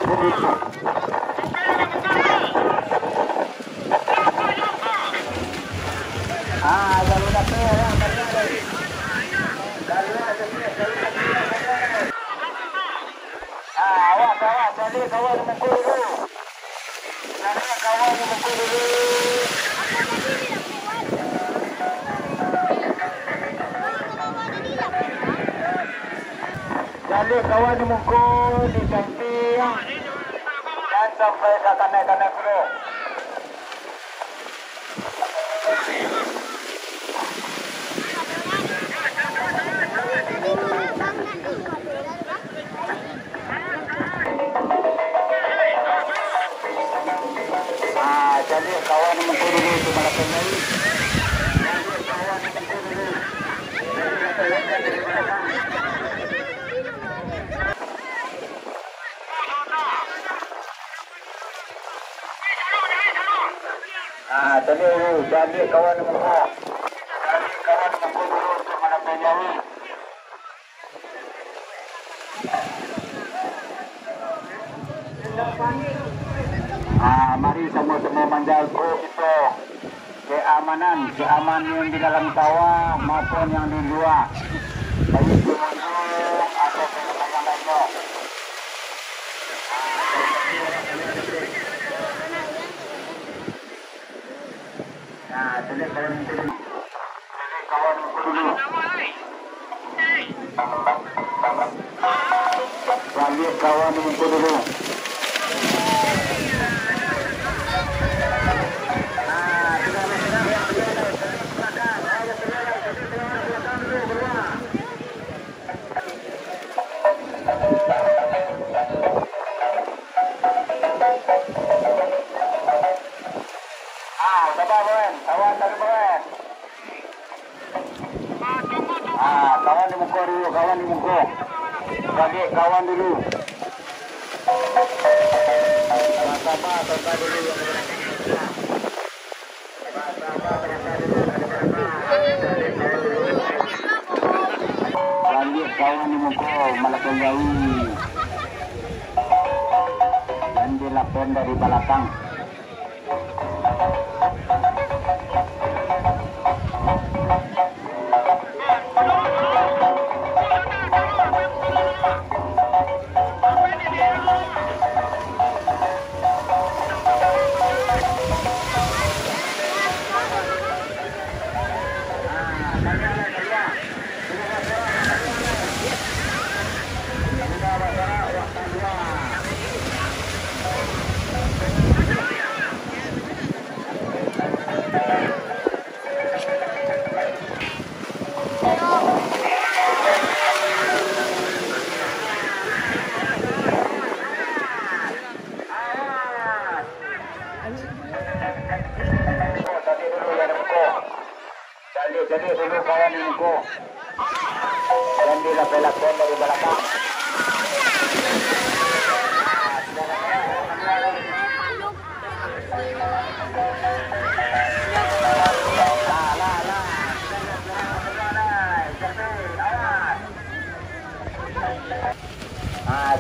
Begitu. Jalur dapur ya, awas, jadi kawan mukul dulu. Jadi kawan mukul dulu. Jadi kawan mukul di samping dan sampai ke kanan dulu. Jadi kawan mukul dulu itu malah pengen. Jadi kawan mukul dulu. Jadi kawan mukul. Jadi kawan mukul dulu untuk malah pengen. Mari sama-sama menjaga itu keamanan yang di dalam kawah maupun yang di luar. Baik pengunjung atau yang lainnya. Jadi kawan dulu. Jadi kawan dulu. Kawan dimukul. Bagi kawan dulu. Sama-sama serta dulu yang bagi kawan dimukul melakukan jauh. Dan dilakukan dari belakang. Jadi dulu kawan mukul. Dan dilapel-lapel dari belakang.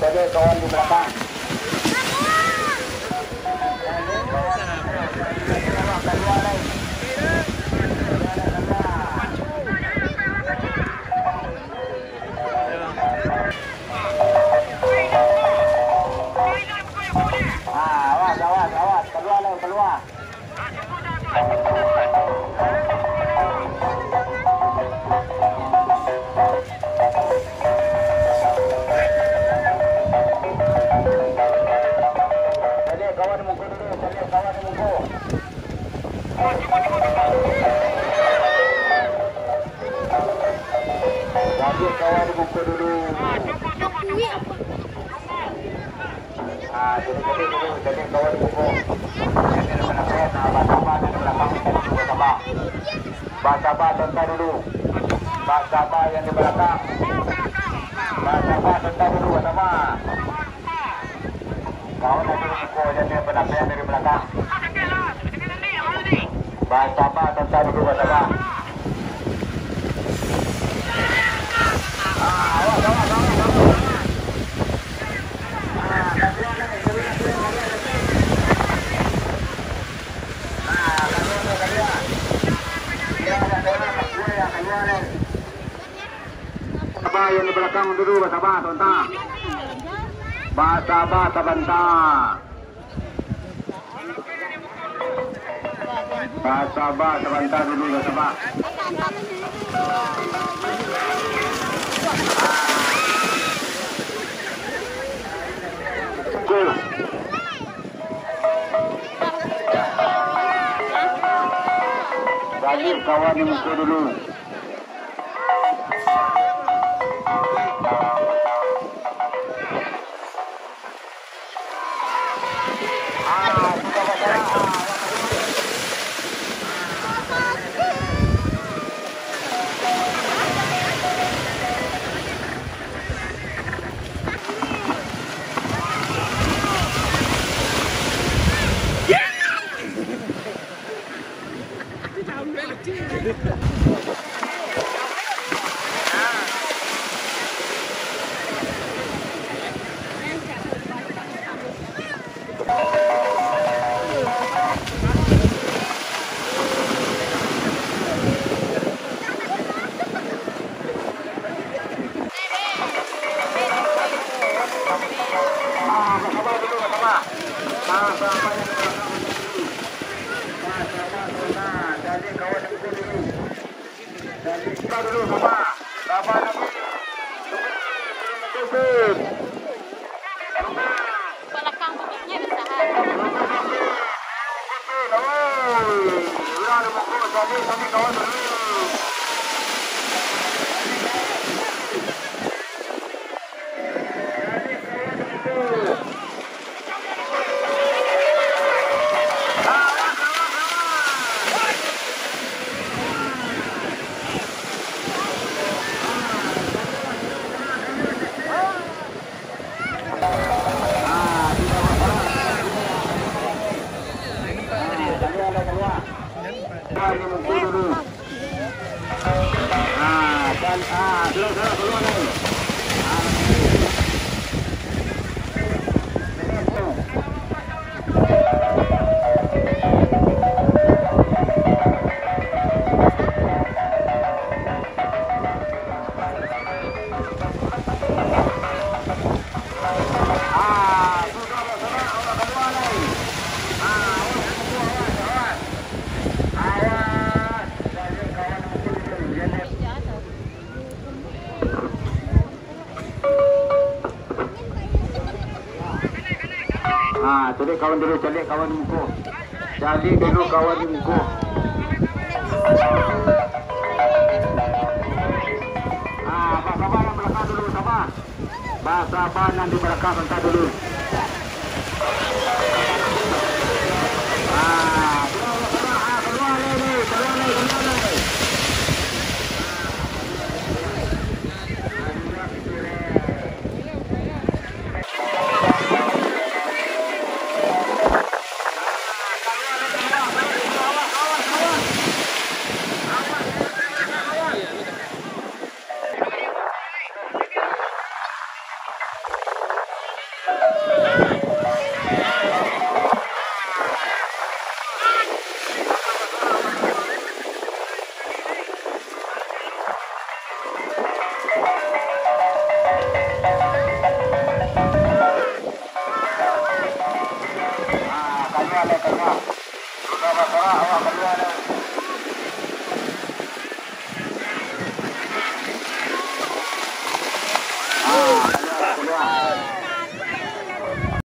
Jadi kawan di belakang. Awas, keluar. Jadi kawan mukul dulu, Jadi kawan mukul. Basaba tentang dulu. Basaba yang di belakang. Basaba tentang dulu sama. Kawan lagi mukul jadi penampilan dari belakang. Basaba tentang dulu Basaba. Awas. belakang dulu, sabar sebentar. Sabar sebentar. Sabar sebentar dulu, sabar. Jadi kawan yang muka dulu. Cari kawan dulu, cari kawan di muka. Cari dulu kawan di muka. Sabar yang belakang dulu, sabar. Sabar yang di belakang, bentar dulu.